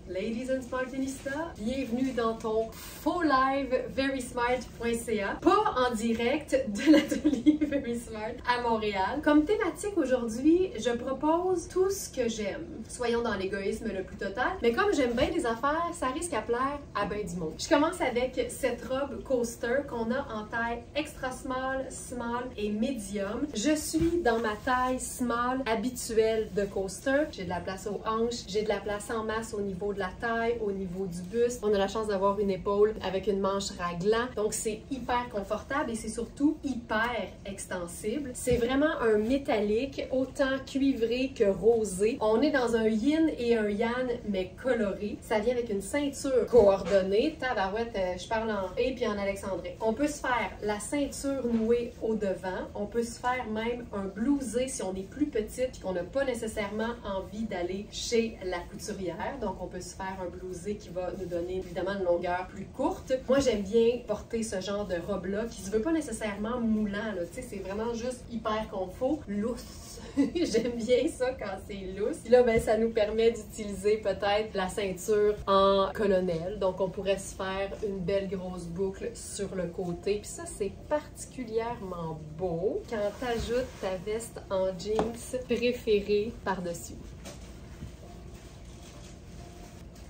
Ladies and Smartinista, bienvenue dans ton faux live verysmart.ca, pas en direct de l'atelier Very Smart à Montréal. Comme thématique aujourd'hui, je propose tout ce que j'aime. Soyons dans l'égoïsme le plus total, mais comme j'aime bien les affaires, ça risque à plaire à bien du monde. Je commence avec cette robe coaster qu'on a en taille extra small, small et medium. Je suis dans ma taille small habituelle de coaster. J'ai de la place aux hanches, j'ai de la place en masse au niveau de la taille, au niveau du buste. On a la chance d'avoir une épaule avec une manche raglan, donc c'est hyper confortable et c'est surtout hyper extensible. C'est vraiment un métallique, autant cuivré que rosé. On est dans un yin et un yang, mais coloré. Ça vient avec une ceinture coordonnée. Tabarouette, je parle en et puis en alexandrin. On peut se faire la ceinture nouée au devant. On peut se faire même un blousé si on est plus petite et qu'on n'a pas nécessairement envie d'aller chez la couturière. Donc, on peut se faire un blousé qui va nous donner évidemment une longueur plus courte. Moi, j'aime bien porter ce genre de robe-là qui se veut pas nécessairement moulant, là. Tu sais, c'est vraiment juste hyper confort, lousse. J'aime bien ça quand c'est lousse. Puis là, ben, ça nous permet d'utiliser peut-être la ceinture en colonel. Donc, on pourrait se faire une belle grosse boucle sur le côté. Puis ça, c'est particulièrement beau quand tu ajoutes ta veste en jeans préférée par-dessus.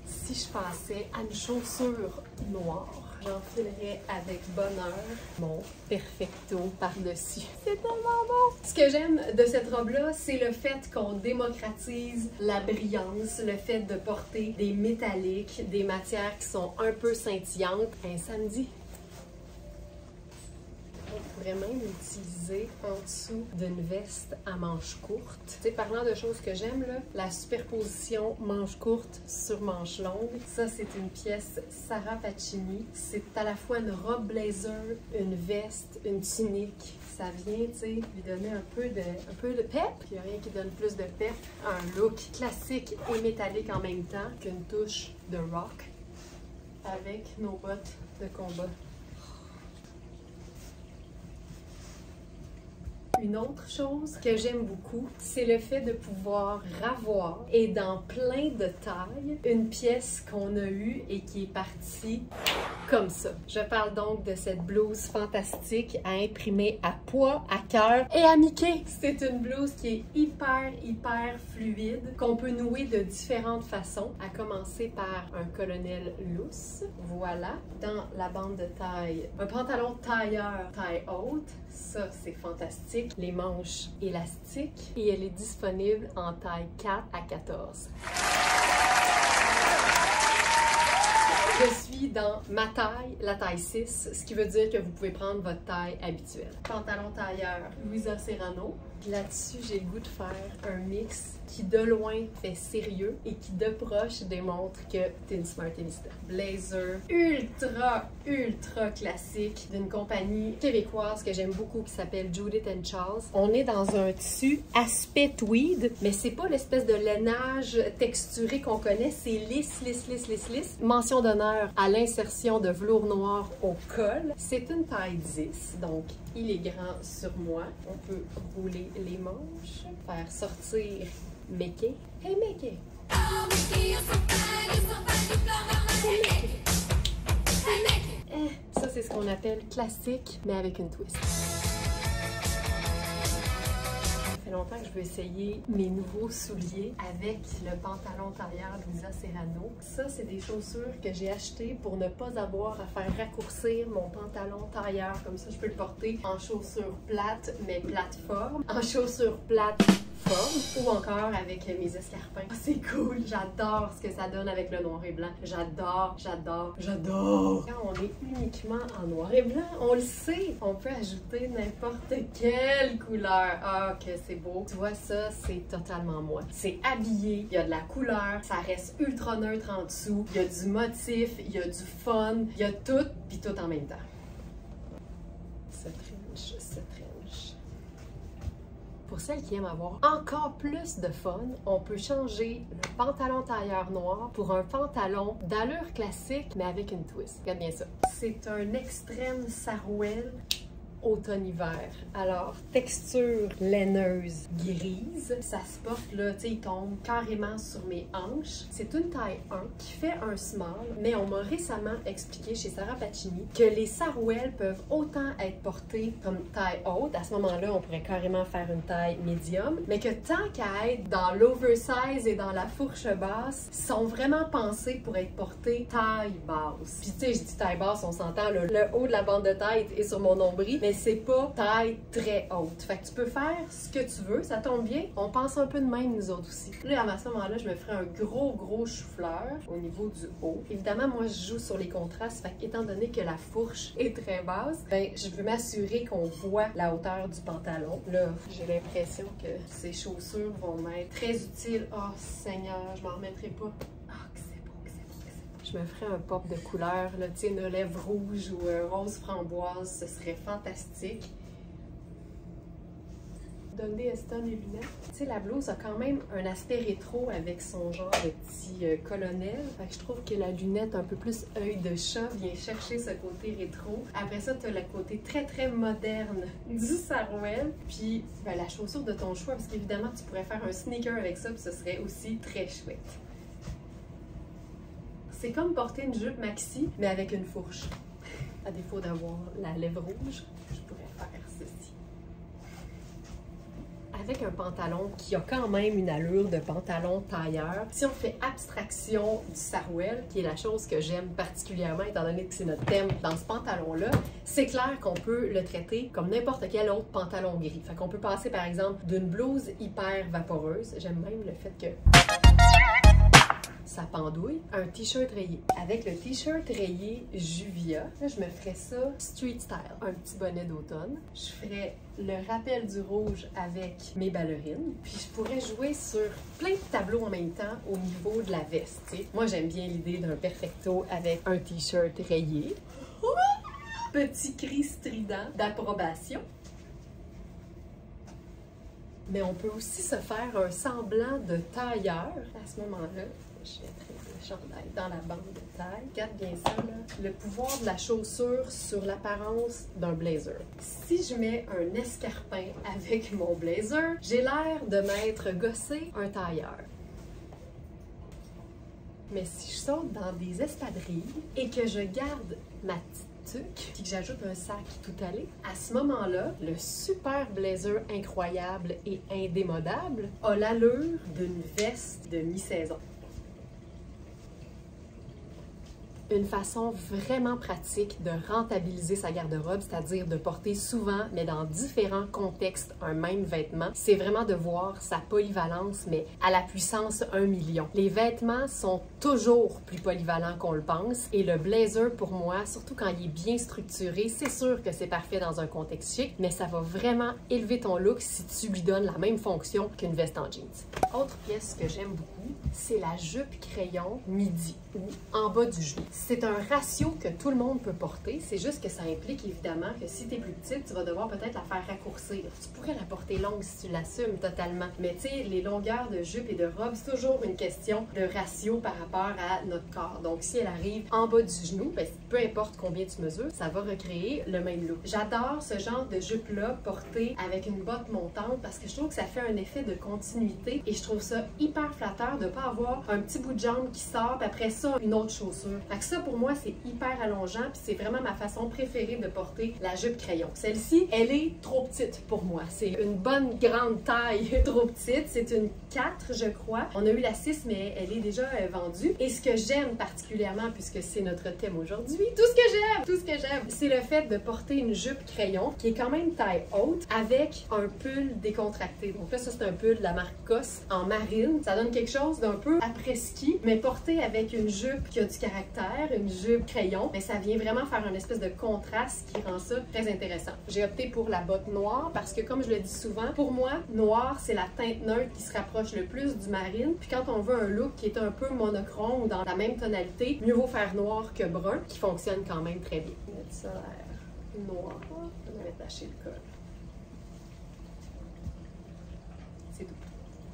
Si je passais à une chaussure noire, j'enfilerais avec bonheur mon Perfecto par-dessus. C'est tellement beau! Ce que j'aime de cette robe-là, c'est le fait qu'on démocratise la brillance, le fait de porter des métalliques, des matières qui sont un peu scintillantes. Un samedi, on pourrait même l'utiliser en dessous d'une veste à manches courtes. Tu sais, parlant de choses que j'aime, là, la superposition manches courtes sur manches longues, ça c'est une pièce Sarah Pacini. C'est à la fois une robe blazer, une veste, une tunique. Ça vient, tu sais, lui donner un peu de pep. Il n'y a rien qui donne plus de pep. Un look classique et métallique en même temps qu'une touche de rock avec nos bottes de combat. Une autre chose que j'aime beaucoup, c'est le fait de pouvoir ravoir et dans plein de tailles, une pièce qu'on a eue et qui est partie comme ça. Je parle donc de cette blouse fantastique à imprimer à pois, à cœur et à Mickey. C'est une blouse qui est hyper fluide, qu'on peut nouer de différentes façons, à commencer par un colonel lousse. Voilà, dans la bande de taille, un pantalon tailleur taille haute. Ça, c'est fantastique. Les manches élastiques et elle est disponible en taille 4 à 14. Je suis dans ma taille, la taille 6, ce qui veut dire que vous pouvez prendre votre taille habituelle. Pantalon tailleur Louisa Serrano. Là-dessus, j'ai le goût de faire un mix qui de loin fait sérieux et qui de proche démontre que t'es une Smartinista. Blazer ultra classique d'une compagnie québécoise que j'aime beaucoup qui s'appelle Judith & Charles. On est dans un tissu aspect tweed, mais c'est pas l'espèce de lainage texturé qu'on connaît, c'est lisse. Mention d'honneur à l'insertion de velours noir au col. C'est une taille 10, donc il est grand sur moi. On peut rouler les manches, faire sortir Mickey. Hey Mickey! Ça, c'est ce qu'on appelle classique, mais avec une twist. Ça fait longtemps que je veux essayer mes nouveaux souliers avec le pantalon tailleur Louisa Serrano. Ça, c'est des chaussures que j'ai achetées pour ne pas avoir à faire raccourcir mon pantalon tailleur. Comme ça, je peux le porter en chaussures plates, mais plateforme. En chaussures plates ou encore avec mes escarpins. Oh, c'est cool, j'adore ce que ça donne avec le noir et blanc. J'adore. Quand on est uniquement en noir et blanc, on le sait, on peut ajouter n'importe quelle couleur. Ah, que c'est beau. Tu vois, ça, c'est totalement moi. C'est habillé, il y a de la couleur, ça reste ultra neutre en dessous, il y a du motif, il y a du fun, il y a tout, puis tout en même temps. Ce trench. Pour celles qui aiment avoir encore plus de fun, on peut changer le pantalon tailleur noir pour un pantalon d'allure classique, mais avec une twist. Regarde bien ça. C'est un extrême sarouel automne-hiver. Alors, texture laineuse grise, ça se porte là, tu sais, il tombe carrément sur mes hanches. C'est une taille 1 qui fait un small, mais on m'a récemment expliqué chez Sarah Pacini que les sarouels peuvent autant être portés comme taille haute, à ce moment-là, on pourrait carrément faire une taille médium, mais que tant qu'à être dans l'oversize et dans la fourche basse, sont vraiment pensés pour être portés taille basse. Puis tu sais, je dis taille basse, on s'entend, le haut de la bande de tête est sur mon nombril, mais c'est pas taille très haute. Fait que tu peux faire ce que tu veux, ça tombe bien. On pense un peu de même, nous autres aussi. Là, à ce moment-là, je me ferai un gros chou-fleur au niveau du haut. Évidemment, moi, je joue sur les contrastes, fait qu'étant donné que la fourche est très basse, ben, je veux m'assurer qu'on voit la hauteur du pantalon. Là, j'ai l'impression que ces chaussures vont m'être très utiles. Oh, Seigneur, je m'en remettrai pas. Je me ferais un pop de couleur, là, tu sais, une lèvre rouge ou rose framboise, ce serait fantastique. Dundee Eston et lunettes. Tu sais, la blouse a quand même un aspect rétro avec son genre de petit colonel. Fait que je trouve que la lunette un peu plus œil de chat vient chercher ce côté rétro. Après ça, tu as le côté très moderne du sarouel. Puis ben, la chaussure de ton choix, parce qu'évidemment, tu pourrais faire un sneaker avec ça, puis ce serait aussi très chouette. C'est comme porter une jupe maxi, mais avec une fourche. À défaut d'avoir la lèvre rouge, je pourrais faire ceci. Avec un pantalon qui a quand même une allure de pantalon tailleur, si on fait abstraction du sarouel, qui est la chose que j'aime particulièrement, étant donné que c'est notre thème dans ce pantalon-là, c'est clair qu'on peut le traiter comme n'importe quel autre pantalon gris. Fait qu'on peut passer par exemple d'une blouse hyper vaporeuse, j'aime même le fait que ça pendouille, un t-shirt rayé. Avec le t-shirt rayé Juvia, là, je me ferais ça street style. Un petit bonnet d'automne. Je ferais le rappel du rouge avec mes ballerines. Puis je pourrais jouer sur plein de tableaux en même temps au niveau de la veste. T'sais. Moi, j'aime bien l'idée d'un perfecto avec un t-shirt rayé. Petit cri strident d'approbation. Mais on peut aussi se faire un semblant de tailleur à ce moment-là. Je mettrai le chandail dans la bande de taille. Regarde bien ça, là. Le pouvoir de la chaussure sur l'apparence d'un blazer. Si je mets un escarpin avec mon blazer, j'ai l'air de m'être gossé un tailleur. Mais si je saute dans des espadrilles et que je garde ma petite tuque, puis que j'ajoute un sac tout allé, à ce moment-là, le super blazer incroyable et indémodable a l'allure d'une veste de mi-saison. Une façon vraiment pratique de rentabiliser sa garde-robe, c'est-à-dire de porter souvent, mais dans différents contextes, un même vêtement, c'est vraiment de voir sa polyvalence, mais à la puissance 1 million. Les vêtements sont toujours plus polyvalents qu'on le pense, et le blazer, pour moi, surtout quand il est bien structuré, c'est sûr que c'est parfait dans un contexte chic, mais ça va vraiment élever ton look si tu lui donnes la même fonction qu'une veste en jeans. Autre pièce que j'aime beaucoup, c'est la jupe crayon midi, ou en bas du genou. C'est un ratio que tout le monde peut porter, c'est juste que ça implique évidemment que si tu es plus petite, tu vas devoir peut-être la faire raccourcir. Tu pourrais la porter longue si tu l'assumes totalement, mais tu sais, les longueurs de jupe et de robe, c'est toujours une question de ratio par rapport à notre corps. Donc si elle arrive en bas du genou, ben, peu importe combien tu mesures, ça va recréer le même look. J'adore ce genre de jupe-là portée avec une botte montante parce que je trouve que ça fait un effet de continuité et je trouve ça hyper flatteur de ne pas avoir un petit bout de jambe qui sort, puis après ça, une autre chaussure. Fait que ça, pour moi, c'est hyper allongeant, puis c'est vraiment ma façon préférée de porter la jupe crayon. Celle-ci, elle est trop petite pour moi. C'est une bonne grande taille trop petite. C'est une 4, je crois. On a eu la 6, mais elle est déjà vendue. Et ce que j'aime particulièrement, puisque c'est notre thème aujourd'hui, tout ce que j'aime, c'est le fait de porter une jupe crayon qui est quand même taille haute avec un pull décontracté. Donc là, ça, c'est un pull de la marque COS en marine. Ça donne quelque chose d'un peu après-ski, mais porté avec une jupe qui a du caractère, une jupe crayon, mais ça vient vraiment faire un espèce de contraste qui rend ça très intéressant. J'ai opté pour la botte noire parce que, comme je le dis souvent, pour moi, noir, c'est la teinte neutre qui se rapproche le plus du marine. Puis quand on veut un look qui est un peu monochrome ou dans la même tonalité, mieux vaut faire noir que brun, qui fonctionne quand même très bien. On va mettre ça à l'air noir. On va attacher le col. C'est tout.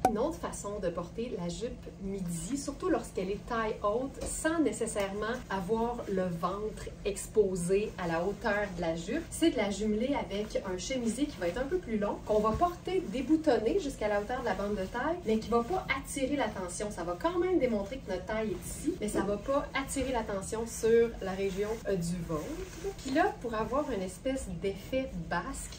Une autre façon de porter la jupe midi, surtout lorsqu'elle est taille haute, sans nécessairement avoir le ventre exposé à la hauteur de la jupe, c'est de la jumeler avec un chemisier qui va être un peu plus long, qu'on va porter déboutonné jusqu'à la hauteur de la bande de taille, mais qui va pas attirer l'attention. Ça va quand même démontrer que notre taille est ici, mais ça va pas attirer l'attention sur la région du ventre. Puis là, pour avoir une espèce d'effet basque,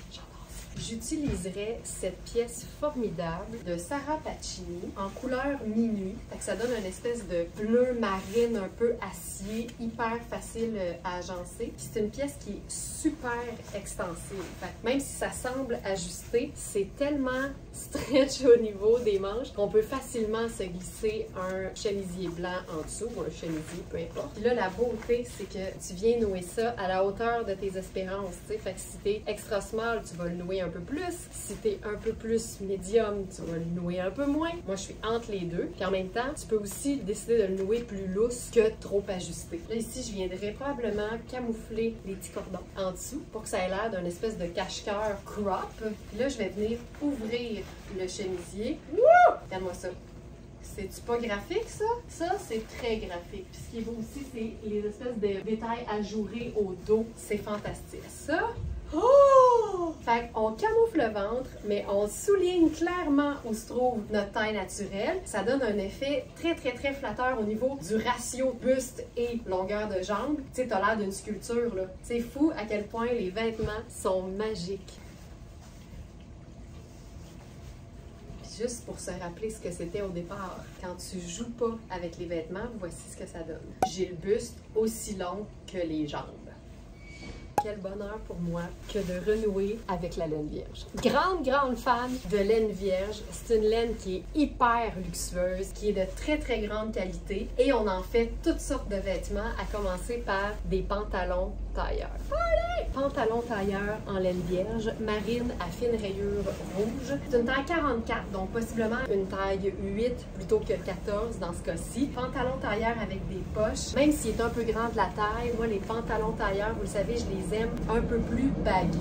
j'utiliserai cette pièce formidable de Sarah Pacini en couleur minuit. Fait que ça donne une espèce de bleu marine un peu acier, hyper facile à agencer. C'est une pièce qui est super extensive. Fait que même si ça semble ajusté, c'est tellement stretch au niveau des manches qu'on peut facilement se glisser un chemisier blanc en dessous ou un chemisier, peu importe. Puis là, la beauté, c'est que tu viens nouer ça à la hauteur de tes espérances, tu sais. Fait que si t'es extra small, tu vas le nouer un peu plus. Si t'es un peu plus médium, tu vas le nouer un peu moins. Moi, je suis entre les deux. Puis en même temps, tu peux aussi décider de le nouer plus lousse que trop ajusté. Là, ici, je viendrais probablement camoufler les petits cordons en dessous pour que ça ait l'air d'un espèce de cache-cœur crop. Puis là, je vais venir ouvrir le chemisier. Wouh! Regarde-moi ça. C'est-tu pas graphique, ça? Ça, c'est très graphique. Puis ce qui est beau aussi, c'est les espèces de détails ajourés au dos. C'est fantastique. Ça, oh! Fait qu'on camoufle le ventre, mais on souligne clairement où se trouve notre taille naturelle. Ça donne un effet très, très, très flatteur au niveau du ratio buste et longueur de jambe. Tu sais, t'as l'air d'une sculpture, là. C'est fou à quel point les vêtements sont magiques. Juste pour se rappeler ce que c'était au départ. Quand tu joues pas avec les vêtements, voici ce que ça donne. J'ai le buste aussi long que les jambes. Quel bonheur pour moi que de renouer avec la laine vierge. Grande fan de laine vierge. C'est une laine qui est hyper luxueuse, qui est de très, très grande qualité. Et on en fait toutes sortes de vêtements, à commencer par des pantalons tailleurs. Allez! Pantalon tailleur en laine vierge, marine à fine rayure rouge. C'est une taille 44, donc possiblement une taille 8 plutôt que 14 dans ce cas-ci. Pantalon tailleur avec des poches. Même s'il est un peu grand de la taille, moi les pantalons tailleurs, vous le savez, je les aime un peu plus baggy.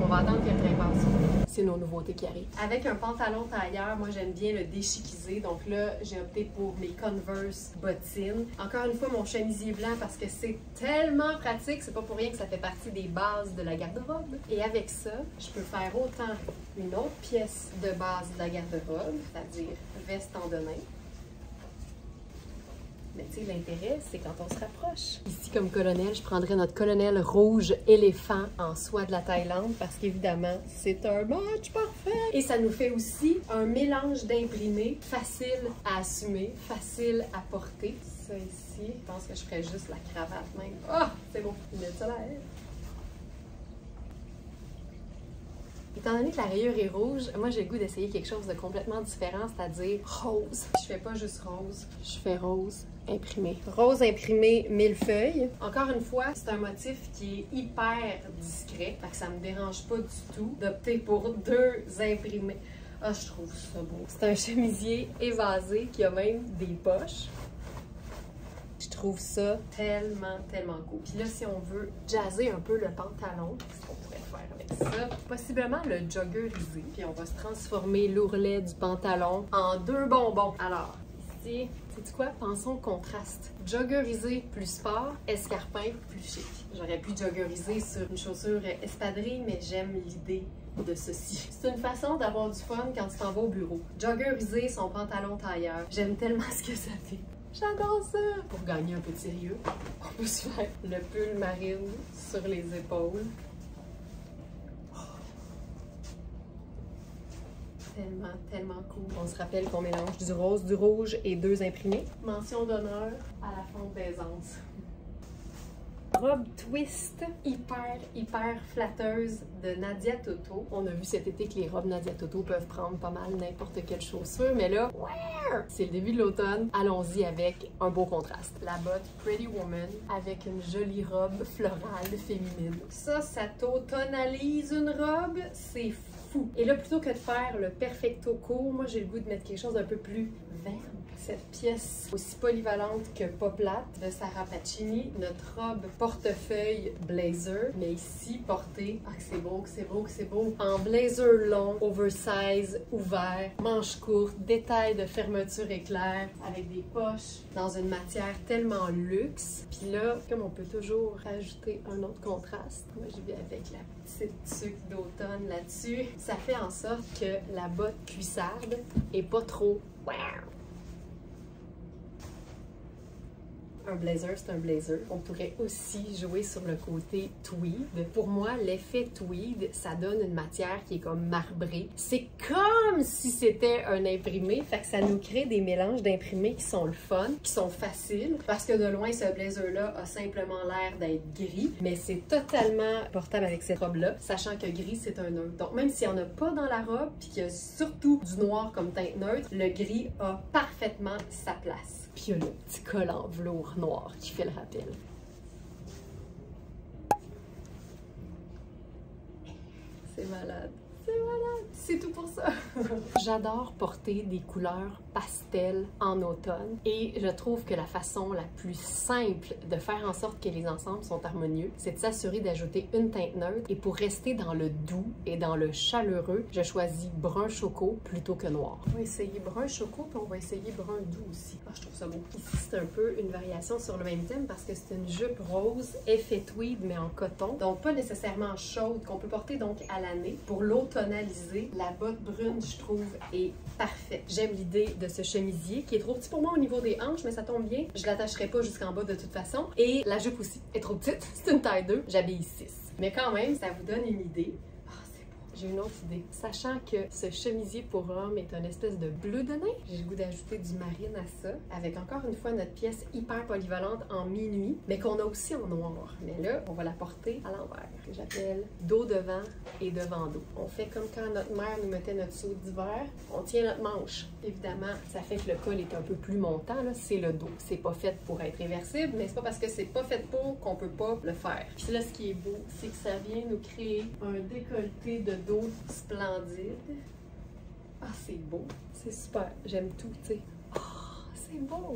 On va attendre que le train passe. C'est nos nouveautés qui arrivent. Avec un pantalon tailleur, moi j'aime bien le déchiquiser. Donc là, j'ai opté pour mes Converse bottines. Encore une fois, mon chemisier blanc parce que c'est tellement pratique. C'est pas pour rien que ça fait partie des bases de la garde-robe. Et avec ça, je peux faire autant une autre pièce de base de la garde-robe, c'est-à-dire veste en denim. Mais tu sais, l'intérêt, c'est quand on se rapproche. Ici, comme colonel, je prendrais notre colonel rouge éléphant en soie de la Thaïlande parce qu'évidemment, c'est un match parfait. Et ça nous fait aussi un mélange d'imprimés facile à assumer, facile à porter. Ça ici, je pense que je ferais juste la cravate même. Ah, c'est beau. Il met ça là. Étant donné que la rayure est rouge, moi j'ai le goût d'essayer quelque chose de complètement différent, c'est-à-dire rose. Je fais pas juste rose, je fais rose imprimé. Rose imprimé millefeuille. Encore une fois, c'est un motif qui est hyper discret, fait que ça me dérange pas du tout d'opter pour deux imprimés. Ah, je trouve ça beau. C'est un chemisier évasé qui a même des poches. Je trouve ça tellement cool. Puis là, si on veut jazzer un peu le pantalon, qu'est-ce qu'on pourrait faire avec ça? Possiblement le joggerisé. Puis on va se transformer l'ourlet du pantalon en deux bonbons. Alors, ici, sais-tu quoi? Pensons au contraste. Joggerisé plus sport, escarpin plus chic. J'aurais pu joggeriser sur une chaussure espadrille, mais j'aime l'idée de ceci. C'est une façon d'avoir du fun quand tu t'en vas au bureau. Joggeriser son pantalon tailleur. J'aime tellement ce que ça fait. J'adore ça! Pour gagner un peu de sérieux, on peut se faire le pull marine sur les épaules. Oh. Tellement cool. On se rappelle qu'on mélange du rose, du rouge et deux imprimés. Mention d'honneur à la fonte d'aisance. Robe twist hyper flatteuse de Nadia Toto. On a vu cet été que les robes Nadia Toto peuvent prendre pas mal n'importe quelle chaussure, mais là, c'est le début de l'automne. Allons-y avec un beau contraste. La botte Pretty Woman avec une jolie robe florale féminine. Ça t'autonalise une robe, c'est fou. Et là, plutôt que de faire le perfecto court, moi j'ai le goût de mettre quelque chose d'un peu plus vert. cette pièce aussi polyvalente que pas plate de Sarah Pacini, notre robe portefeuille blazer, mais ici portée, ah que c'est beau, que c'est beau, que c'est beau, en blazer long, oversize, ouvert, manches courtes, détails de fermeture éclair, avec des poches, dans une matière tellement luxe. Puis là, comme on peut toujours rajouter un autre contraste, moi je vais avec la petite tuque d'automne là-dessus, ça fait en sorte que la botte cuissarde est pas trop wow. Un blazer, c'est un blazer. On pourrait aussi jouer sur le côté tweed. Pour moi, l'effet tweed, ça donne une matière qui est comme marbrée. C'est comme si c'était un imprimé, fait que ça nous crée des mélanges d'imprimés qui sont le fun, qui sont faciles, parce que de loin, ce blazer-là a simplement l'air d'être gris, mais c'est totalement portable avec cette robe-là, sachant que gris, c'est un neutre. Donc, même s'il n'y en a pas dans la robe, puis qu'il y a surtout du noir comme teinte neutre, le gris a parfaitement sa place. Puis il y a le petit col en velours noir qui fait le rappel. C'est malade. C'est malade. C'est tout pour ça. J'adore porter des couleurs pastel en automne et je trouve que la façon la plus simple de faire en sorte que les ensembles sont harmonieux, c'est de s'assurer d'ajouter une teinte neutre et pour rester dans le doux et dans le chaleureux, je choisis brun choco plutôt que noir. On va essayer brun choco puis on va essayer brun doux aussi. Ah, je trouve ça beau. Ici, c'est un peu une variation sur le même thème parce que c'est une jupe rose effet tweed mais en coton, donc pas nécessairement chaude qu'on peut porter donc à l'année. Pour l'automnaliser, la botte brune, je trouve, est parfaite. J'aime l'idée de ce chemisier qui est trop petit pour moi au niveau des hanches, mais ça tombe bien. Je l'attacherai pas jusqu'en bas de toute façon. Et la jupe aussi est trop petite. C'est une taille 2. J'habille 6. Mais quand même, ça vous donne une idée. J'ai une autre idée. Sachant que ce chemisier pour homme est une espèce de bleu de neige, j'ai le goût d'ajouter du marine à ça, avec encore une fois notre pièce hyper polyvalente en minuit, mais qu'on a aussi en noir. Mais là, on va la porter à l'envers, que j'appelle dos devant et devant dos. On fait comme quand notre mère nous mettait notre saut d'hiver, on tient notre manche. Évidemment, ça fait que le col est un peu plus montant, c'est le dos. C'est pas fait pour être réversible, mais c'est pas parce que c'est pas fait pour qu'on peut pas le faire. Puis là, ce qui est beau, c'est que ça vient nous créer un décolleté de dos splendide. Ah, c'est beau. C'est super. J'aime tout, tu sais. Ah, c'est beau.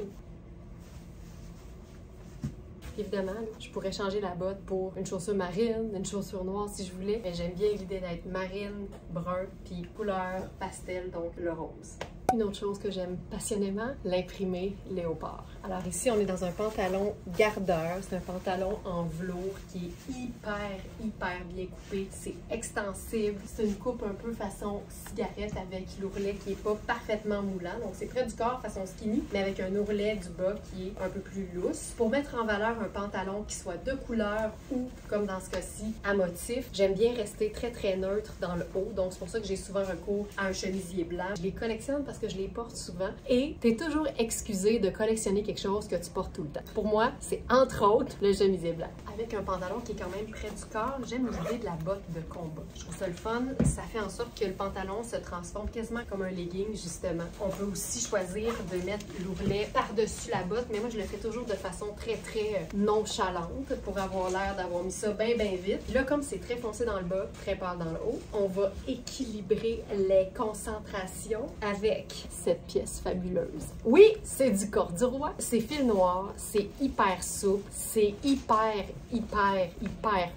Évidemment, là, je pourrais changer la botte pour une chaussure marine, une chaussure noire si je voulais, mais j'aime bien l'idée d'être marine, brun, puis couleur pastel, donc le rose. Une autre chose que j'aime passionnément, l'imprimé léopard. Alors ici, on est dans un pantalon gardeur. C'est un pantalon en velours qui est hyper bien coupé. C'est extensible. C'est une coupe un peu façon cigarette avec l'ourlet qui est pas parfaitement moulant. Donc c'est près du corps façon skinny, mais avec un ourlet du bas qui est un peu plus lousse. Pour mettre en valeur un pantalon qui soit de couleur ou, comme dans ce cas-ci, à motif, j'aime bien rester très neutre dans le haut. Donc c'est pour ça que j'ai souvent recours à un chemisier blanc. Je les collectionne parce que je les porte souvent et t'es toujours excusé de collectionner quelque chose que tu portes tout le temps. Pour moi, c'est entre autres le chemisier blanc. Avec un pantalon qui est quand même près du corps, j'aime l'idée de la botte de combat. Je trouve ça le fun. Ça fait en sorte que le pantalon se transforme quasiment comme un legging, justement. On peut aussi choisir de mettre l'ourlet par-dessus la botte, mais moi, je le fais toujours de façon très nonchalante pour avoir l'air d'avoir mis ça bien vite. Puis là, comme c'est très foncé dans le bas, très pâle dans le haut, on va équilibrer les concentrations avec cette pièce fabuleuse. Oui, c'est du corduroy, c'est fil noir, c'est hyper souple, c'est hyper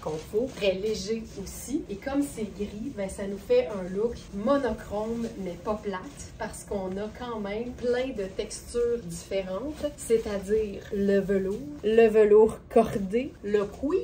confort, très léger aussi. Et comme c'est gris, ben ça nous fait un look monochrome mais pas plate parce qu'on a quand même plein de textures différentes, c'est-à-dire le velours cordé, le cuir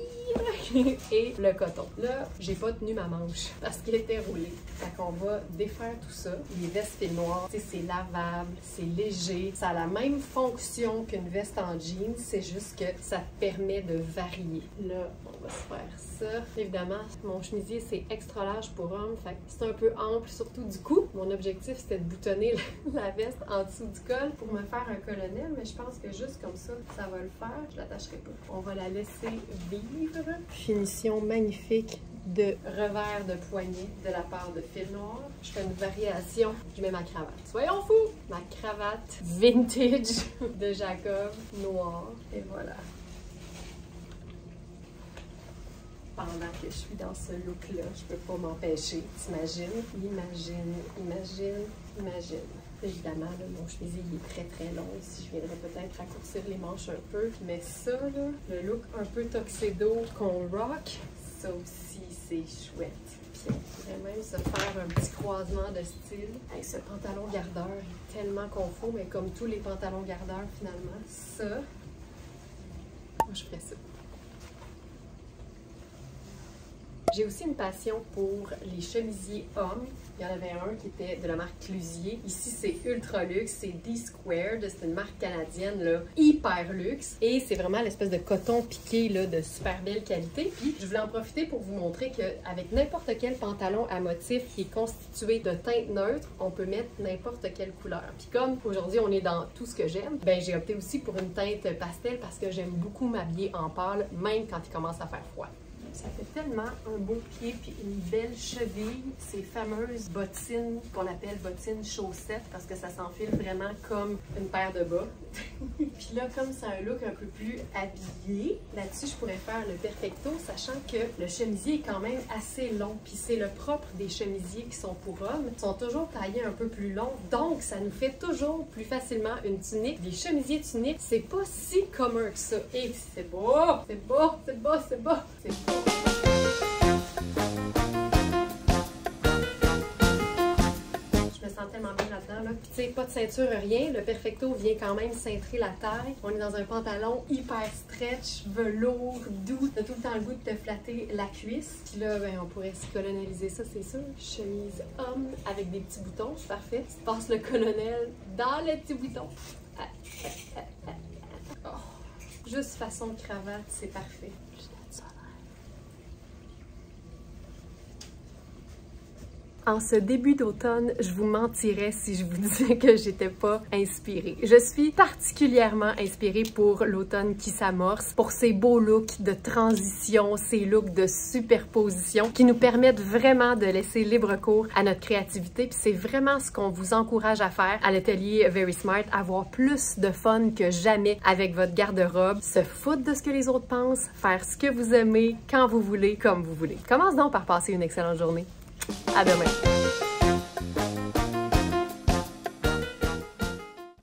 et le coton. Là, j'ai pas tenu ma manche parce qu'elle était roulée. Fait qu'on va défaire tout ça. Les vestes fil noir, c'est lavable, c'est léger. Ça a la même fonction qu'une veste en jeans, c'est juste que ça te permet de varier. Là, on va se faire ça. Évidemment, mon chemisier, c'est extra large pour homme, fait que c'est un peu ample, surtout du cou. Mon objectif, c'était de boutonner la veste en dessous du col pour me faire un colonel, mais je pense que juste comme ça, ça va le faire. Je l'attacherai pas. On va la laisser vivre. Finition magnifique de revers de poignet de la part de fil noir. Je fais une variation, je mets ma cravate. Soyons fous! Ma cravate vintage de Jacob, noire. Et voilà. Pendant que je suis dans ce look-là, je peux pas m'empêcher. T'imagines? Imagine. Évidemment, là, mon chemisier il est très long. Ici, je viendrais peut-être raccourcir les manches un peu. Mais ça, là, le look un peu tuxedo qu'on rock, ça aussi, c'est chouette. Puis on pourrait même se faire un petit croisement de style. Hey, ce pantalon gardeur est tellement confort, mais comme tous les pantalons gardeurs, finalement, ça, moi, je ferais ça. J'ai aussi une passion pour les chemisiers hommes. Il y en avait un qui était de la marque Clusier. Ici, c'est ultra luxe, c'est D-Squared. C'est une marque canadienne, là, hyper luxe. Et c'est vraiment l'espèce de coton piqué, là, de super belle qualité. Puis, je voulais en profiter pour vous montrer qu'avec n'importe quel pantalon à motif qui est constitué de teintes neutres, on peut mettre n'importe quelle couleur. Puis comme aujourd'hui, on est dans tout ce que j'aime, ben j'ai opté aussi pour une teinte pastel parce que j'aime beaucoup m'habiller en pâle, même quand il commence à faire froid. Ça fait tellement un beau pied puis une belle cheville, ces fameuses bottines qu'on appelle bottines chaussettes parce que ça s'enfile vraiment comme une paire de bas. Puis là, comme c'est un look un peu plus habillé, là-dessus, je pourrais faire le perfecto, sachant que le chemisier est quand même assez long. Puis c'est le propre des chemisiers qui sont pour hommes, sont toujours taillés un peu plus longs. Donc, ça nous fait toujours plus facilement une tunique. Des chemisiers tuniques, c'est pas si commun que ça. Et c'est beau, c'est beau, c'est beau, c'est beau, c'est beau. Je me sens tellement bien là-dedans. Là. Puis tu sais, pas de ceinture, rien. Le perfecto vient quand même cintrer la taille. On est dans un pantalon hyper stretch, velours, doux. T'as tout le temps le goût de te flatter la cuisse. Puis là, ben, on pourrait se coloneliser ça, c'est sûr. Chemise homme avec des petits boutons, c'est parfait. Tu passes le colonel dans les petits boutons. Oh. Juste façon cravate, c'est parfait. En ce début d'automne, je vous mentirais si je vous disais que j'étais pas inspirée. Je suis particulièrement inspirée pour l'automne qui s'amorce, pour ces beaux looks de transition, ces looks de superposition qui nous permettent vraiment de laisser libre cours à notre créativité. Puis c'est vraiment ce qu'on vous encourage à faire à l'atelier Very Smart, avoir plus de fun que jamais avec votre garde-robe, se foutre de ce que les autres pensent, faire ce que vous aimez, quand vous voulez, comme vous voulez. Commence donc par passer une excellente journée. À demain!